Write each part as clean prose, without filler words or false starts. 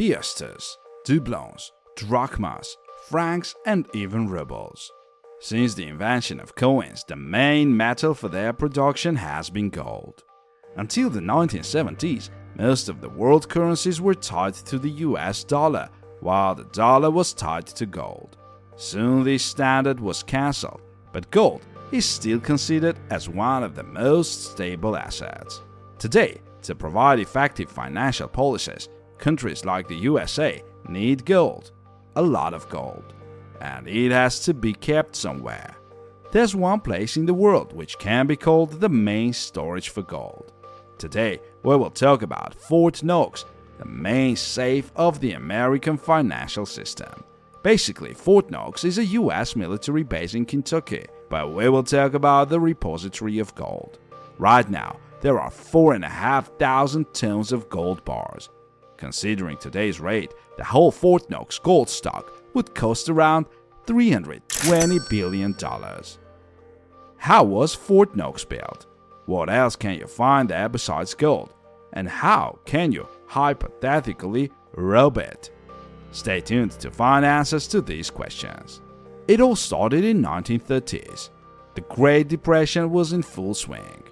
piastres, doublons, drachmas, francs, and even rubles. Since the invention of coins, the main metal for their production has been gold. Until the 1970s, most of the world currencies were tied to the US dollar, while the dollar was tied to gold. Soon this standard was cancelled, but gold is still considered as one of the most stable assets. Today, to provide effective financial policies, countries like the USA need gold, a lot of gold, and it has to be kept somewhere. There's one place in the world which can be called the main storage for gold. Today, we will talk about Fort Knox, the main safe of the American financial system. Basically, Fort Knox is a US military base in Kentucky, but we will talk about the repository of gold. Right now, there are 4,500 tons of gold bars. Considering today's rate, the whole Fort Knox gold stock would cost around $320 billion. How was Fort Knox built? What else can you find there besides gold? And how can you hypothetically rob it? Stay tuned to find answers to these questions. It all started in 1930s. The Great Depression was in full swing.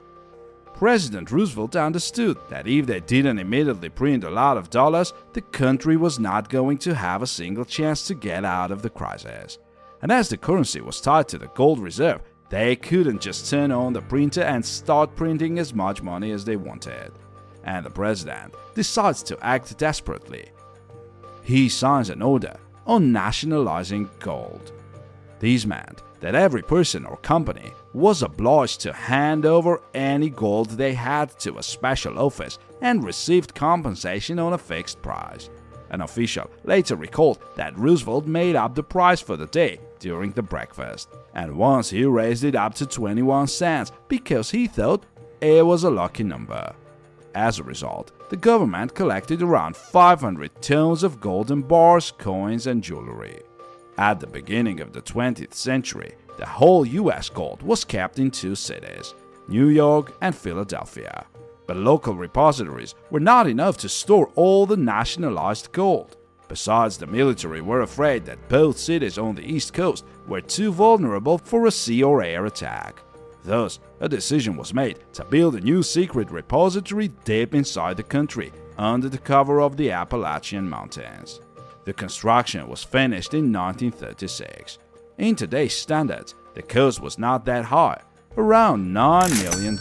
President Roosevelt understood that if they didn't immediately print a lot of dollars, the country was not going to have a single chance to get out of the crisis. And as the currency was tied to the gold reserve, they couldn't just turn on the printer and start printing as much money as they wanted. And the president decides to act desperately. He signs an order on nationalizing gold. This meant that every person or company was obliged to hand over any gold they had to a special office and received compensation on a fixed price. An official later recalled that Roosevelt made up the price for the day during the breakfast, and once he raised it up to 21 cents because he thought it was a lucky number. As a result, the government collected around 500 tons of golden bars, coins, and jewelry. At the beginning of the 20th century, the whole US gold was kept in two cities, New York and Philadelphia. But local repositories were not enough to store all the nationalized gold. Besides, the military were afraid that both cities on the East Coast were too vulnerable for a sea or air attack. Thus, a decision was made to build a new secret repository deep inside the country, under the cover of the Appalachian Mountains. The construction was finished in 1936. In today's standards, the cost was not that high, around $9 million.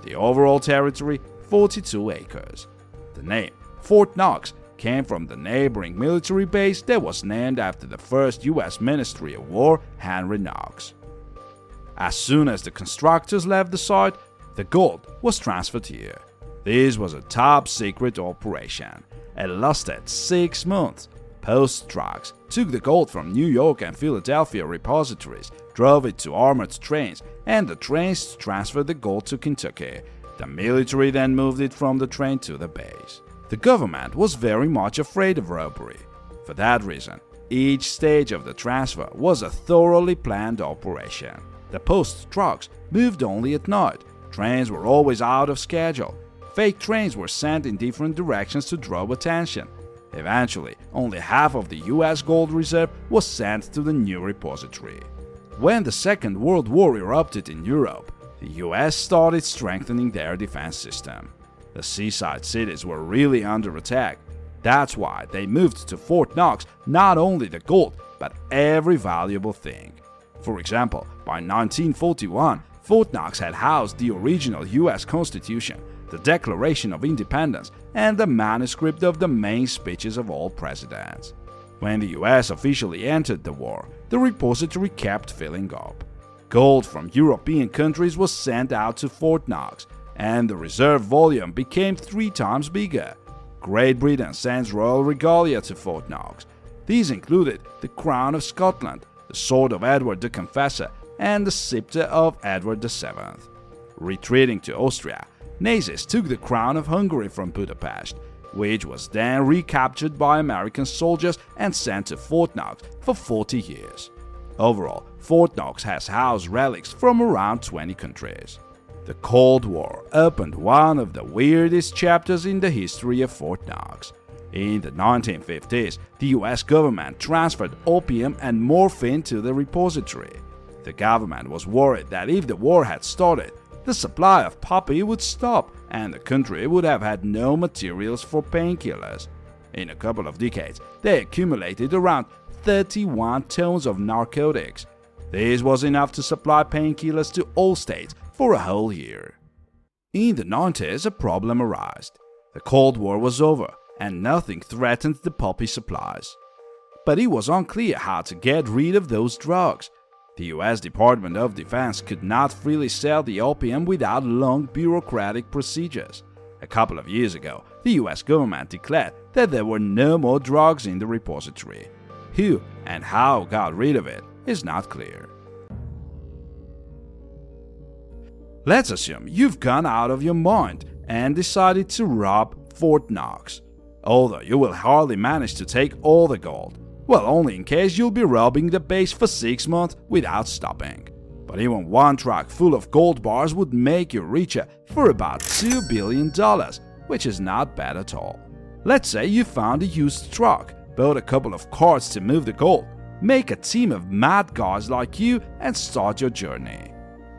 The overall territory, 42 acres. The name, Fort Knox, came from the neighboring military base that was named after the first U.S. Ministry of War, Henry Knox. As soon as the constructors left the site, the gold was transferred here. This was a top-secret operation. It lasted 6 months. Post trucks took the gold from New York and Philadelphia repositories, drove it to armored trains, and the trains transferred the gold to Kentucky. The military then moved it from the train to the base. The government was very much afraid of robbery. For that reason, each stage of the transfer was a thoroughly planned operation. The post trucks moved only at night. Trains were always out of schedule. Fake trains were sent in different directions to draw attention. Eventually, only half of the US gold reserve was sent to the new repository. When the Second World War erupted in Europe, the US started strengthening their defense system. The seaside cities were really under attack. That's why they moved to Fort Knox not only the gold, but every valuable thing. For example, by 1941, Fort Knox had housed the original US Constitution, the Declaration of Independence, and the manuscript of the main speeches of all presidents. When the US officially entered the war, the repository kept filling up. Gold from European countries was sent out to Fort Knox, and the reserve volume became 3 times bigger. Great Britain sends royal regalia to Fort Knox. These included the Crown of Scotland, the sword of Edward the Confessor, and the scepter of Edward VII. Retreating to Austria, Nazis took the crown of Hungary from Budapest, which was then recaptured by American soldiers and sent to Fort Knox for 40 years. Overall, Fort Knox has housed relics from around 20 countries. The Cold War opened one of the weirdest chapters in the history of Fort Knox. In the 1950s, the US government transferred opium and morphine to the repository. The government was worried that if the war had started, the supply of poppy would stop and the country would have had no materials for painkillers. In a couple of decades, they accumulated around 31 tons of narcotics. This was enough to supply painkillers to all states for a whole year. In the 90s, a problem arose. The Cold War was over, and nothing threatened the poppy supplies. But it was unclear how to get rid of those drugs. The US Department of Defense could not freely sell the opium without long bureaucratic procedures. A couple of years ago, the US government declared that there were no more drugs in the repository. Who and how got rid of it is not clear. Let's assume you've gone out of your mind and decided to rob Fort Knox. Although you will hardly manage to take all the gold. Well, only in case you'll be robbing the base for 6 months without stopping. But even one truck full of gold bars would make you richer for about $2 billion, which is not bad at all. Let's say you found a used truck, bought a couple of carts to move the gold, make a team of mad guys like you and start your journey.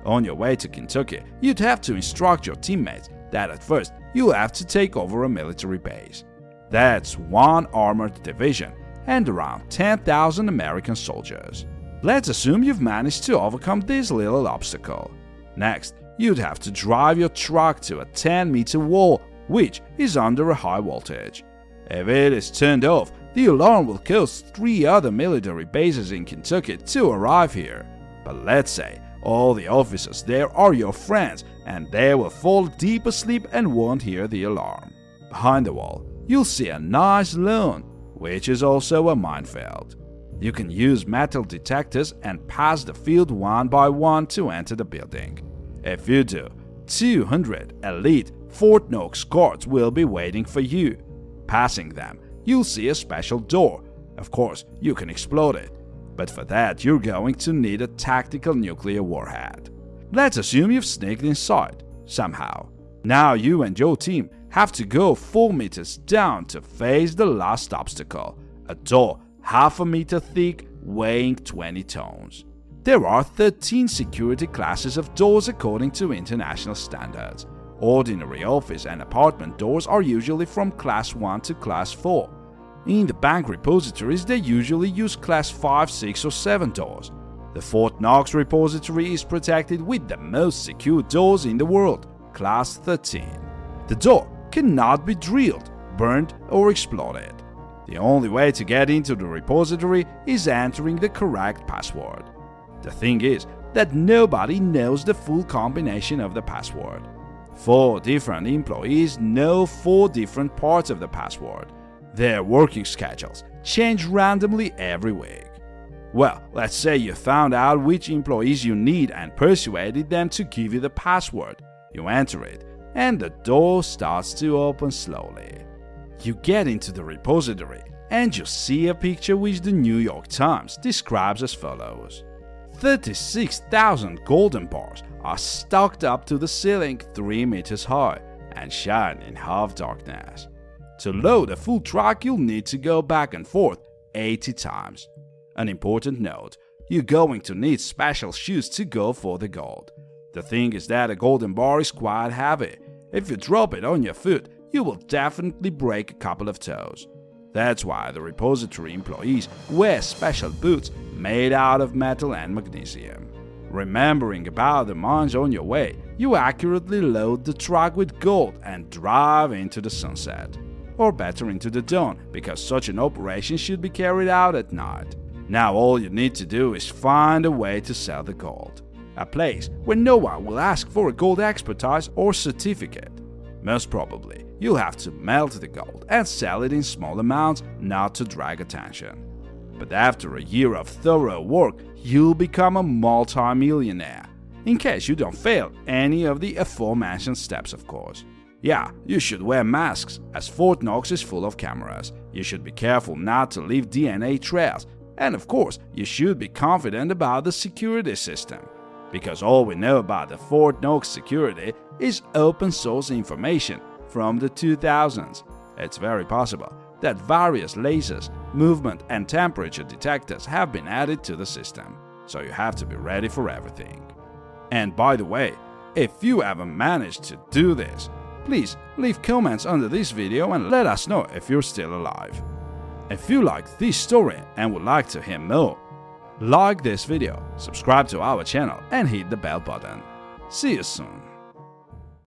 On your way to Kentucky, you'd have to instruct your teammates that at first you'll have to take over a military base. That's one armored division and around 10,000 American soldiers. Let's assume you've managed to overcome this little obstacle. Next, you'd have to drive your truck to a 10-meter wall, which is under a high voltage. If it is turned off, the alarm will cause 3 other military bases in Kentucky to arrive here. But let's say all the officers there are your friends and they will fall deep asleep and won't hear the alarm. Behind the wall, you'll see a nice lawn, which is also a minefield. You can use metal detectors and pass the field one by one to enter the building. If you do, 200 elite Fort Knox guards will be waiting for you. Passing them, you'll see a special door. Of course, you can explode it. But for that, you're going to need a tactical nuclear warhead. Let's assume you've sneaked inside, somehow. Now you and your team have to go 4 meters down to face the last obstacle, a door half a meter thick weighing 20 tons. There are 13 security classes of doors according to international standards. Ordinary office and apartment doors are usually from class 1 to class 4. In the bank repositories, they usually use class 5, 6 or 7 doors. The Fort Knox repository is protected with the most secure doors in the world, class 13. The door cannot be drilled, burned or exploded. The only way to get into the repository is entering the correct password. The thing is that nobody knows the full combination of the password. 4 different employees know 4 different parts of the password. Their working schedules change randomly every week. Well, let's say you found out which employees you need and persuaded them to give you the password. You enter it, and the door starts to open slowly. You get into the repository, and you see a picture which the New York Times describes as follows. 36,000 golden bars are stacked up to the ceiling 3 meters high and shine in half darkness. To load a full truck, you'll need to go back and forth 80 times. An important note, you're going to need special shoes to go for the gold. The thing is that a golden bar is quite heavy. If you drop it on your foot, you will definitely break a couple of toes. That's why the repository employees wear special boots made out of metal and magnesium. Remembering about the mines on your way, you accurately load the truck with gold and drive into the sunset. Or better, into the dawn, because such an operation should be carried out at night. Now all you need to do is find a way to sell the gold. A place where no one will ask for a gold expertise or certificate. Most probably, you'll have to melt the gold and sell it in small amounts not to drag attention. But after a year of thorough work, you'll become a multi-millionaire. In case you don't fail any of the aforementioned steps, of course. Yeah, you should wear masks, as Fort Knox is full of cameras. You should be careful not to leave DNA trails. And of course, you should be confident about the security system. Because all we know about the Fort Knox security is open source information from the 2000s. It's very possible that various lasers, movement and temperature detectors have been added to the system, so you have to be ready for everything. And by the way, if you ever managed to do this, please leave comments under this video and let us know if you're still alive. If you like this story and would like to hear more, like this video, subscribe to our channel and hit the bell button. See you soon.